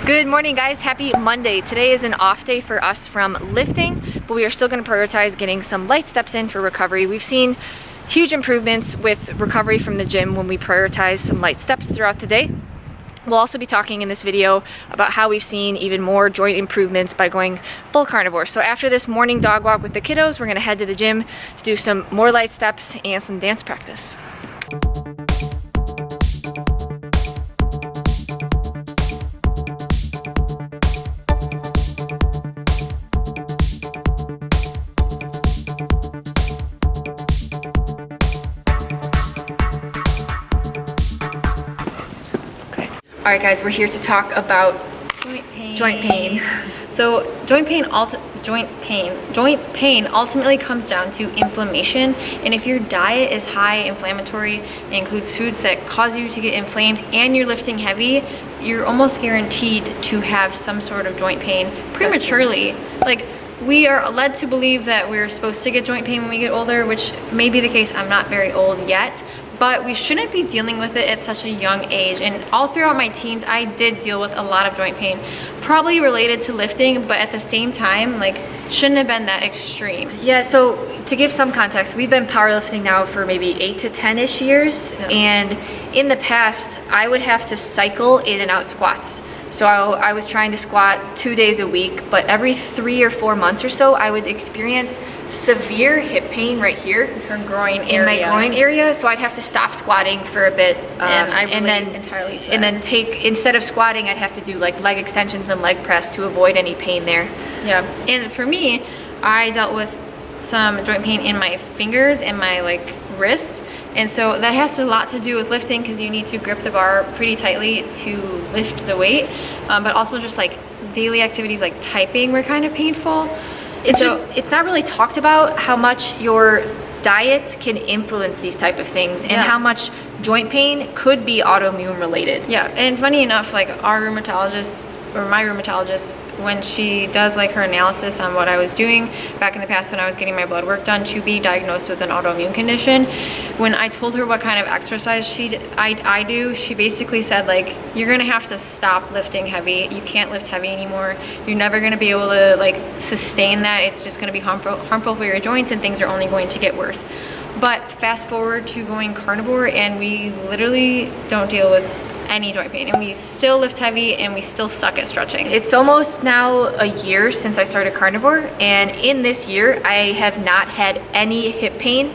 Good morning, guys. Happy Monday. Today is an off day for us from lifting, but we are still going to prioritize getting some light steps in for recovery. We've seen huge improvements with recovery from the gym when we prioritize some light steps throughout the day. We'll also be talking in this video about how we've seen even more joint improvements by going full carnivore. So after this morning dog walk with the kiddos, we're going to head to the gym to do some more light steps and some dance practice. Alright guys, we're here to talk about joint pain. So joint pain ultimately comes down to inflammation, and if your diet is high inflammatory and includes foods that cause you to get inflamed and you're lifting heavy, you're almost guaranteed to have some sort of joint pain prematurely. Like, we are led to believe that we're supposed to get joint pain when we get older, which may be the case. I'm not very old yet, but we shouldn't be dealing with it at such a young age. And all throughout my teens, I did deal with a lot of joint pain, probably related to lifting, but at the same time, like, shouldn't have been that extreme. Yeah, so to give some context, we've been powerlifting now for maybe 8 to 10-ish years, and in the past, I would have to cycle in and out squats. So I was trying to squat 2 days a week, but every 3 or 4 months or so, I would experience severe hip pain right here Her groin area. in my groin area. So I'd have to stop squatting for a bit, and then entirely to and then instead of squatting, I'd have to do like leg extensions and leg press to avoid any pain there. Yeah, and for me, I dealt with some joint pain in my fingers and my wrists, and so that has a lot to do with lifting, because you need to grip the bar pretty tightly to lift the weight, but also just like daily activities like typing were kind of painful. It's not really talked about how much your diet can influence these type of things, and how much joint pain could be autoimmune related. Yeah, and funny enough, like our rheumatologist, or my rheumatologist, when she does like her analysis on what I was doing back in the past when I was getting my blood work done to be diagnosed with an autoimmune condition, when I told her what kind of exercise I do, she basically said, like, you're gonna have to stop lifting heavy. You can't lift heavy anymore. You're never gonna be able to like sustain that. It's just gonna be harmful for your joints, and things are only going to get worse. But fast forward to going carnivore, and we literally don't deal with any joint pain, and we still lift heavy, and we still suck at stretching. It's almost now a year since I started carnivore, and in this year I have not had any hip pain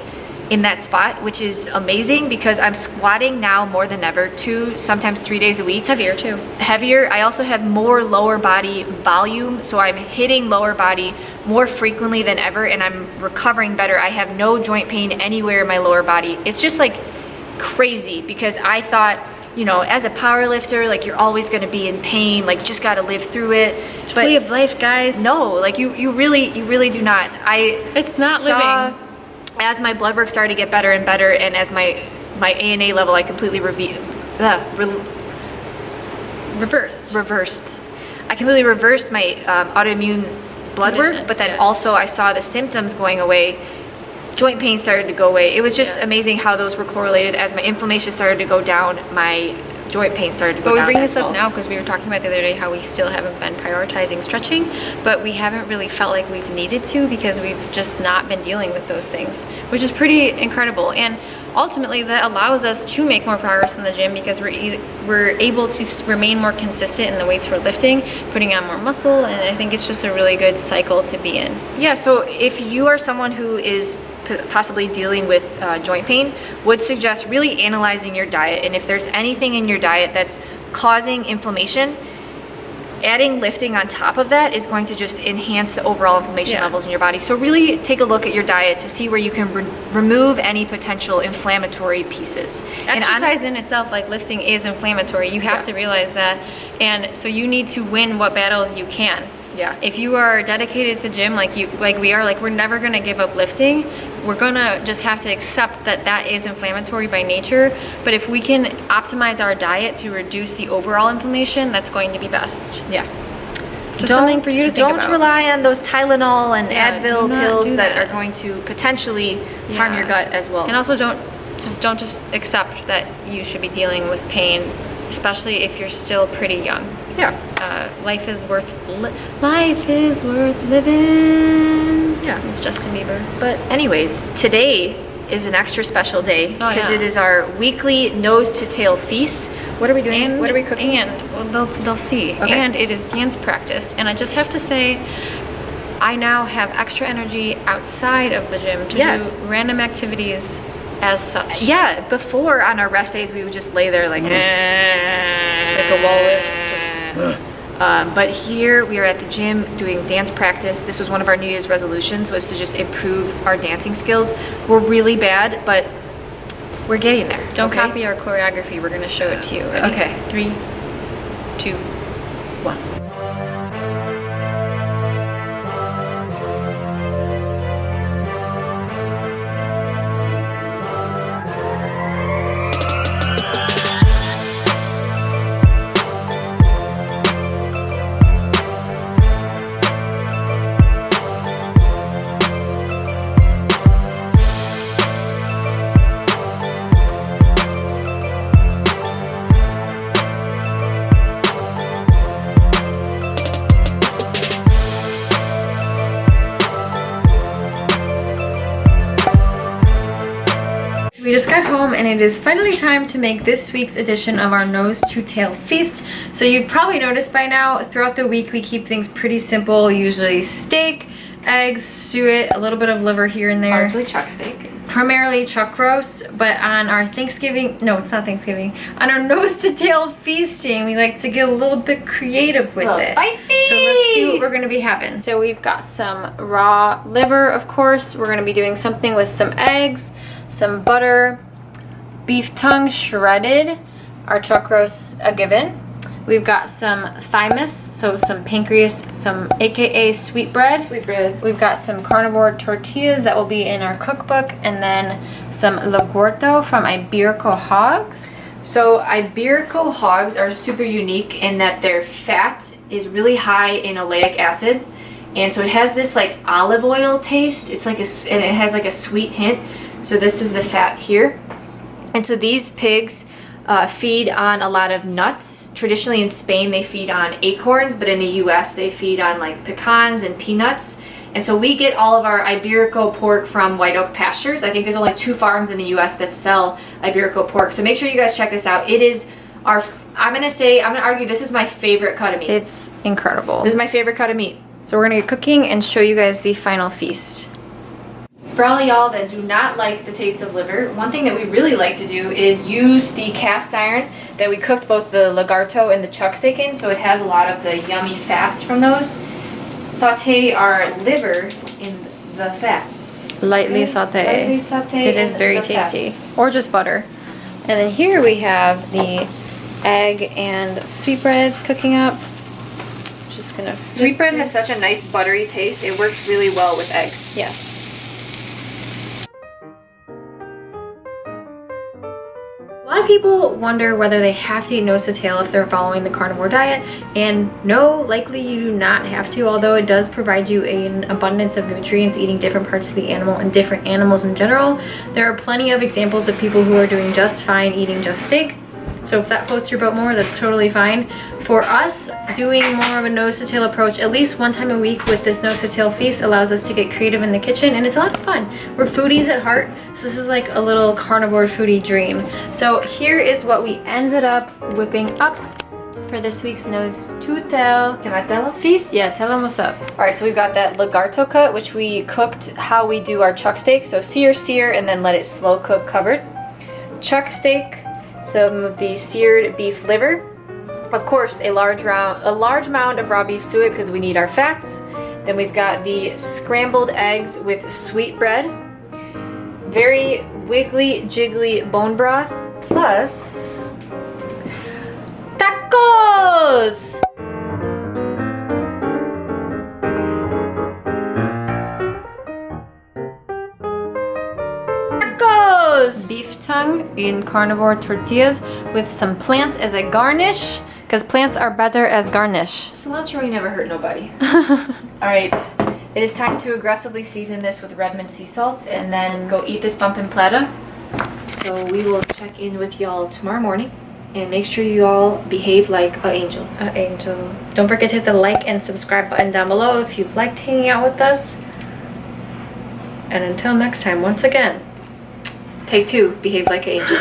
in that spot, which is amazing, because I'm squatting now more than ever, 2, sometimes 3 days a week. Heavier too. Heavier. I also have more lower body volume, so I'm hitting lower body more frequently than ever, and I'm recovering better. I have no joint pain anywhere in my lower body. It's just like crazy, because I thought, you know, as a power lifter, like, you're always going to be in pain, like, you just got to live through it. It's a way of life, guys. No, like, you really do not. It's not living. As my blood work started to get better and better, and as my ANA level, I completely reversed. I completely reversed my autoimmune blood work, but then also I saw the symptoms going away. Joint pain started to go away. It was just amazing how those were correlated. As my inflammation started to go down, my joint pain started to go down. But we bring this up now because we were talking about the other day how we still haven't been prioritizing stretching, but we haven't really felt like we've needed to, because we've just not been dealing with those things, which is pretty incredible. And ultimately that allows us to make more progress in the gym, because we're able to remain more consistent in the weights we're lifting, putting on more muscle, and I think it's just a really good cycle to be in. Yeah, so if you are someone who is possibly dealing with joint pain, would suggest really analyzing your diet, and if there's anything in your diet that's causing inflammation, adding lifting on top of that is going to just enhance the overall inflammation levels in your body. So really take a look at your diet to see where you can remove any potential inflammatory pieces. Exercise in itself, like lifting, is inflammatory. You have to realize that, and so you need to win what battles you can. Yeah. If you are dedicated to the gym like we are, like, we're never gonna give up lifting. We're gonna just have to accept that that is inflammatory by nature. But if we can optimize our diet to reduce the overall inflammation, that's going to be best. Yeah. Just something for you to think about. Don't rely on those Tylenol and Advil pills that are going to potentially harm your gut as well. And also don't just accept that you should be dealing with pain, especially if you're still pretty young. Yeah. Life is worth living. Yeah. It's Justin Bieber. But anyways, today is an extra special day because it is our weekly nose to tail feast. What are we doing? What are we cooking? Well, they'll see. Okay. And it is dance practice. And I just have to say, I now have extra energy outside of the gym to do random activities as such. Yeah, before on our rest days, we would just lay there like a walrus. But here we are at the gym doing dance practice. This was one of our New Year's resolutions, was to just improve our dancing skills. We're really bad, but we're getting there. Don't copy our choreography. We're going to show it to you. Ready? Okay. 3, 2, 1. We just got home and it is finally time to make this week's edition of our nose to tail feast. So you've probably noticed by now, throughout the week we keep things pretty simple, usually steak, eggs, suet, a little bit of liver here and there. Largely chuck steak. Primarily chuck roast, but on our Thanksgiving, no, it's not Thanksgiving, on our nose to tail feasting, we like to get a little bit creative with it. Spicy! So let's see what we're gonna be having. So we've got some raw liver, of course. We're gonna be doing something with some eggs, some butter, beef tongue shredded, our chuck roast a given. We've got some thymus, so some pancreas, some AKA sweetbread. Sweetbread. We've got some carnivore tortillas that will be in our cookbook, and then some laguarto from Iberico hogs. So Iberico hogs are super unique in that their fat is really high in oleic acid, and so it has this like olive oil taste. It's like and it has like a sweet hint. So this is the fat here. And so these pigs feed on a lot of nuts. Traditionally in Spain they feed on acorns, but in the US they feed on like pecans and peanuts. And so we get all of our Iberico pork from White Oak Pastures. I think there's only 2 farms in the US that sell Iberico pork. So make sure you guys check this out. It is our, I'm gonna argue this is my favorite cut of meat. It's incredible. This is my favorite cut of meat. So we're gonna get cooking and show you guys the final feast. For all of y'all that do not like the taste of liver, one thing that we really like to do is use the cast iron that we cooked both the lagarto and the chuck steak in, so it has a lot of the yummy fats from those. Saute our liver in the fats. Lightly saute. Lightly saute. It is very tasty. Or just butter. And then here we have the egg and sweetbreads cooking up. Just gonna. Sweetbread has such a nice buttery taste. It works really well with eggs. Yes. A lot of people wonder whether they have to eat nose to tail if they're following the carnivore diet, and no, likely you do not have to, although it does provide you an abundance of nutrients eating different parts of the animal and different animals in general. There are plenty of examples of people who are doing just fine eating just steak. So if that floats your boat more, that's totally fine. For us, doing more of a nose to tail approach at least one time a week with this nose to tail feast allows us to get creative in the kitchen, and it's a lot of fun. We're foodies at heart, so this is like a little carnivore foodie dream. So here is what we ended up whipping up for this week's nose to tail. Can I tell them? Feast? Yeah, tell them what's up. All right, so we've got that lagarto cut, which we cooked how we do our chuck steak. So sear, and then let it slow cook covered. Chuck steak, some of the seared beef liver. Of course, a large mound of raw beef suet because we need our fats. Then we've got the scrambled eggs with sweetbread. Very wiggly, jiggly bone broth. Plus tacos! Beef tongue in carnivore tortillas with some plants as a garnish, because plants are better as garnish. Cilantro ain't never hurt nobody. Alright, it is time to aggressively season this with Redmond sea salt and then go eat this bumpin' plata. So we will check in with y'all tomorrow morning And make sure you all behave like an angel. An angel. Don't forget to hit the like and subscribe button down below if you've liked hanging out with us. And until next time, once again, Take 2, behave like an angel.